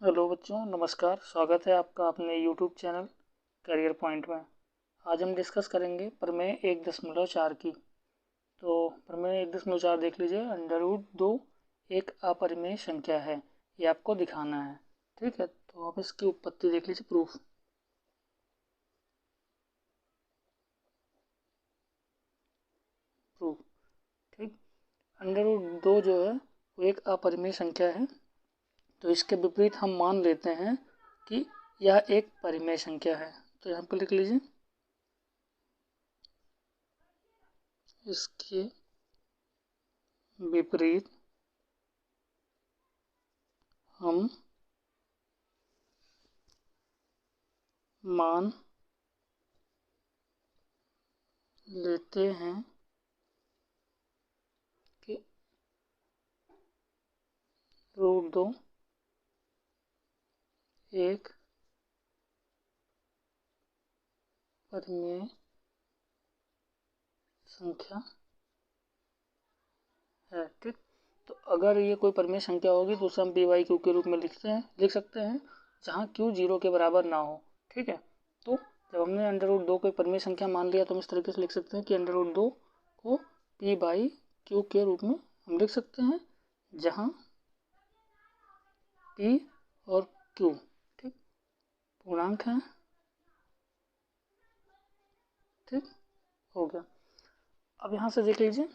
Hello बच्चों, नमस्कार। स्वागत है आपका अपने यूट्यूब चैनल करियर पॉइंट में। आज हम डिस्कस करेंगे प्रमेय 1.4 की। तो प्रमेय 1.4 देख लीजिए। अंडर रूट 2 एक अपरिमेय संख्या है, ये आपको दिखाना है। ठीक है, तो आप इसकी उत्पत्ति देख लीजिए। प्रूफ प्रूफ ठीक। अंडर रूट 2 जो है वो एक अपरिमेय संख्या है, तो इसके विपरीत हम मान लेते हैं कि यह एक परिमेय संख्या है। तो यहाँ पर लिख लीजिए, इसके विपरीत हम मान लेते हैं कि रूट 2 एक परिमेय संख्या है। ठीक, तो अगर ये कोई परिमेय संख्या होगी तो उसे हम पी वाई क्यू के रूप में लिख सकते हैं, जहाँ क्यू 0 के बराबर ना हो। ठीक है, तो जब हमने अंडर रूट 2 को परिमेय संख्या मान लिया तो हम इस तरीके से लिख सकते हैं कि अंडर रूट 2 को पी बाई क्यू के रूप में हम लिख सकते हैं, जहाँ पी और क्यू ठीक पूर्णांक हैं। ठीक हो गया। अब यहाँ से देख लीजिए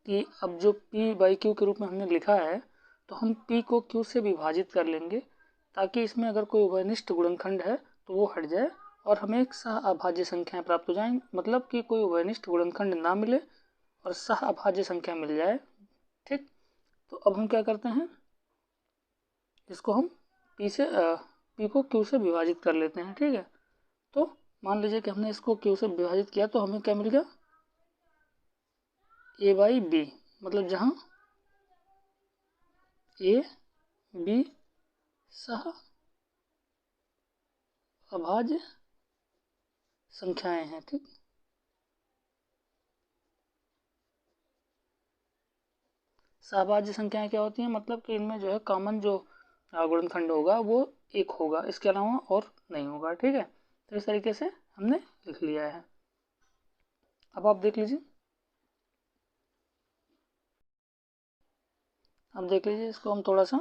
कि अब जो p बाई क्यू के रूप में हमने लिखा है, तो हम p को q से विभाजित कर लेंगे, ताकि इसमें अगर कोई उभयनिष्ठ गुणनखंड है तो वो हट जाए और हमें एक सह अभाज्य संख्याएं प्राप्त हो जाएंगी। मतलब कि कोई उभयनिष्ठ गुणनखंड ना मिले और सह अभाज्य संख्या मिल जाए। ठीक, तो अब हम क्या करते हैं, इसको हम p को q से विभाजित कर लेते हैं। ठीक है, तो मान लीजिए कि हमने इसको q से विभाजित किया तो हमें क्या मिल गया, a बाई बी। मतलब जहाँ ए बी सह अभाज्य संख्याएं हैं। ठीक, सहभाज्य संख्याएं क्या होती हैं, मतलब कि इनमें जो है कॉमन जो गुणनखंड होगा वो एक होगा, इसके अलावा और नहीं होगा। ठीक है, तो इस तरीके से हमने लिख लिया है। अब आप देख लीजिए, अब देख लीजिए इसको हम थोड़ा सा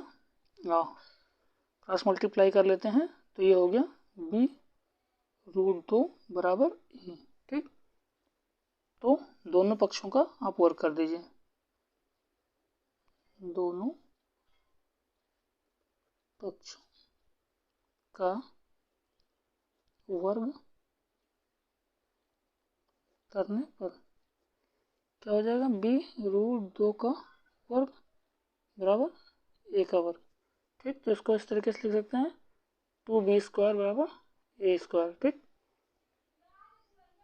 क्रॉस मल्टीप्लाई कर लेते हैं, तो ये हो गया बी रूट 2 बराबर ए। ठीक, तो दोनों पक्षों का आप वर्ग कर दीजिए। दोनों पक्षों का वर्ग करने पर क्या हो जाएगा, बी रूट 2 का वर्ग बराबर ए का वर्ग। ठीक, तो इसको इस तरीके से लिख सकते हैं, 2b² बराबर ए स्क्वायर। ठीक,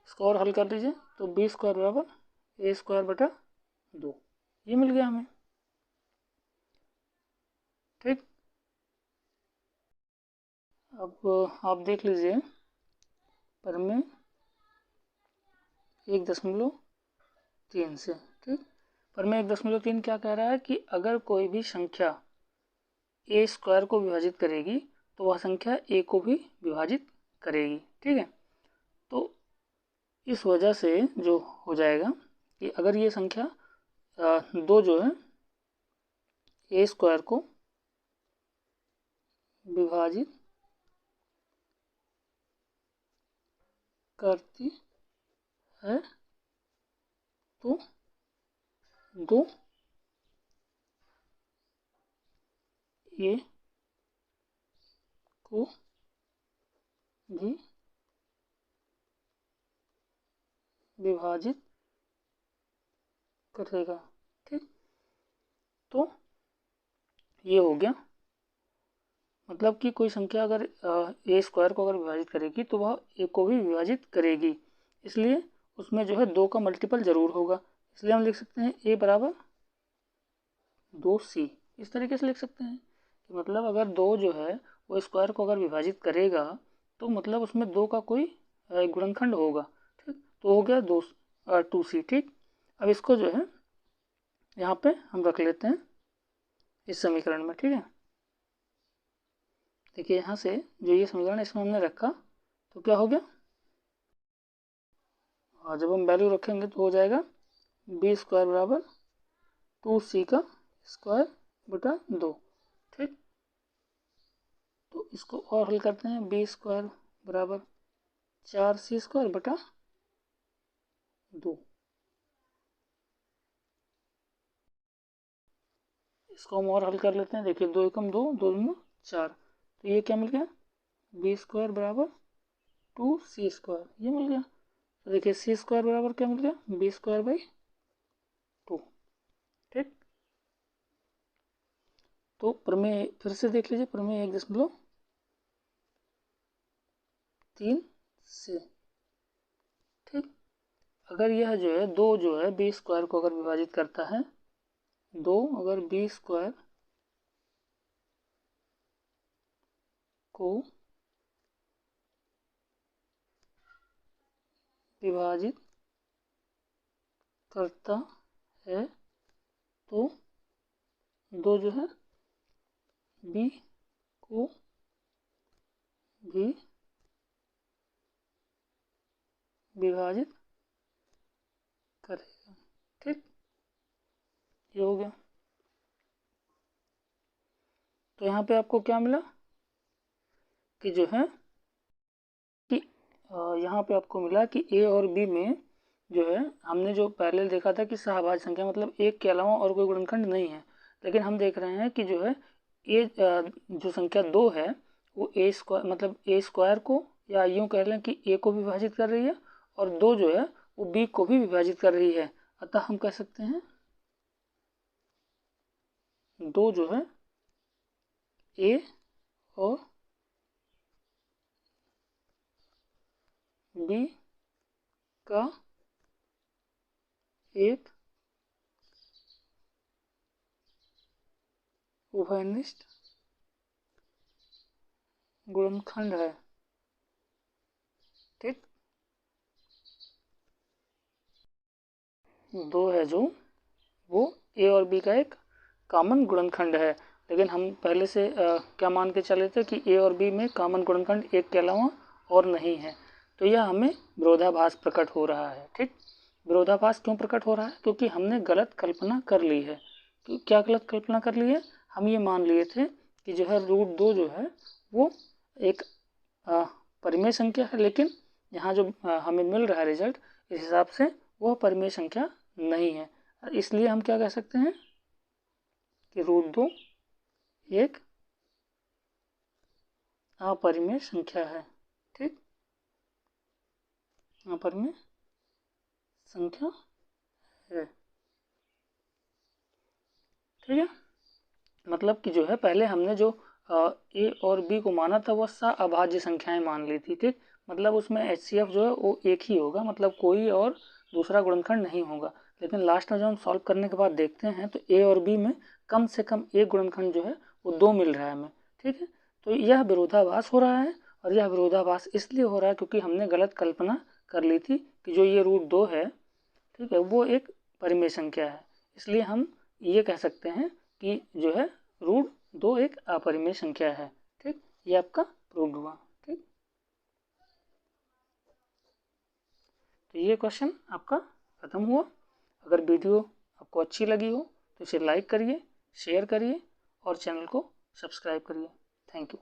इसको और हल कर लीजिए, तो b² बराबर ए स्क्वायर बटा 2, ये मिल गया हमें। ठीक, अब आप देख लीजिए प्रमेय 1.3 से। ठीक, प्रमेय 1.3 क्या कह रहा है कि अगर कोई भी संख्या ए स्क्वायर को विभाजित करेगी तो वह संख्या ए को भी विभाजित करेगी। ठीक है, तो इस वजह से जो हो जाएगा कि अगर ये संख्या दो जो है ए स्क्वायर को विभाजित करती है तो दो ए को भी विभाजित करेगा। ठीक, तो ये हो गया, मतलब कि कोई संख्या अगर ए स्क्वायर को अगर विभाजित करेगी तो वह ए को भी विभाजित करेगी, इसलिए उसमें जो है 2 का मल्टीपल जरूर होगा। इसलिए हम लिख सकते हैं ए बराबर 2c। इस तरीके से लिख सकते हैं कि मतलब अगर 2 जो है वो स्क्वायर को अगर विभाजित करेगा तो मतलब उसमें 2 का कोई गुणनखंड होगा। ठीक, तो हो गया 2c। ठीक, अब इसको जो है यहाँ पे हम रख लेते हैं इस समीकरण में। ठीक है, देखिए यहाँ से जो ये समीकरण इसमें हमने रखा तो क्या हो गया, और जब हम वैल्यू रखेंगे तो हो जाएगा बी स्क्वायर बराबर 2c का स्क्वायर बटा 2। ठीक, तो इसको और हल करते हैं, बी स्क्वायर बराबर 4c स्क्वायर बटा 2। इसको हम और हल कर लेते हैं। देखिए 2 एकम 2, 2 दूनी 4, तो ये क्या मिल गया, बी स्क्वायर बराबर 2c स्क्वायर, ये मिल गया। तो देखिए सी स्क्वायर बराबर क्या मिल गया, बी स्क्वायर बाई 2। ठीक, तो प्रमेय फिर से देख लीजिए, प्रमेय 1.3 से। ठीक, अगर यह जो है 2 जो है बी स्क्वायर को अगर विभाजित करता है, 2 अगर बी स्क्वायर को विभाजित करता है तो 2 जो है बी को भी विभाजित करेगा। ठीक, ये हो गया। तो यहाँ पे आपको क्या मिला कि जो है कि यहाँ पे आपको मिला कि ए और बी में जो है हमने जो पहले देखा था कि सहभाज्य संख्या मतलब एक के अलावा और कोई गुणनखंड नहीं है, लेकिन हम देख रहे हैं कि जो है ए जो संख्या 2 है वो ए स्क्वायर मतलब ए स्क्वायर को, या यूँ कह लें कि ए को भी विभाजित कर रही है, और 2 जो है वो बी को भी विभाजित कर रही है। अतः हम कह सकते हैं 2 जो है ए और बी का एक उभयनिष्ठ गुणनखंड है। ठीक, 2 है जो वो ए और बी का एक कॉमन गुणनखंड है, लेकिन हम पहले से क्या मान के चले थे कि ए और बी में कॉमन गुणनखंड एक के अलावा और नहीं है, तो यह हमें विरोधाभास प्रकट हो रहा है। ठीक, विरोधाभास क्यों प्रकट हो रहा है, क्योंकि हमने गलत कल्पना कर ली है। तो क्या गलत कल्पना कर ली है, हम ये मान लिए थे कि जो है √2 जो है वो एक परिमेय संख्या है, लेकिन यहाँ जो हमें मिल रहा है रिजल्ट, इस हिसाब से वह परिमेय संख्या नहीं है। इसलिए हम क्या कह सकते हैं कि √2 एक अपरिमेय संख्या है। ठीक, अपरिमेय संख्या है। ठीक है, मतलब कि जो है पहले हमने जो ए और बी को माना था वह अभाज्य संख्याएं मान ली थी। ठीक, मतलब उसमें HCF जो है वो एक ही होगा, मतलब कोई और दूसरा गुणनखंड नहीं होगा। लेकिन लास्ट में जब हम सॉल्व करने के बाद देखते हैं तो ए और बी में कम से कम एक गुणनखंड जो है वो 2 मिल रहा है हमें। ठीक है, तो यह विरोधाभास हो रहा है, और यह विरोधाभास इसलिए हो रहा है क्योंकि हमने गलत कल्पना कर ली थी कि जो ये √2 है, ठीक है, वो एक परिमेय संख्या है। इसलिए हम ये कह सकते हैं कि जो है √2 एक अपरिमेय संख्या है। ठीक, ये आपका प्रूव्ड हुआ। ठीक, तो ये क्वेश्चन आपका खत्म हुआ। अगर वीडियो आपको अच्छी लगी हो तो इसे लाइक करिए, शेयर करिए और चैनल को सब्सक्राइब करिए। Thank you.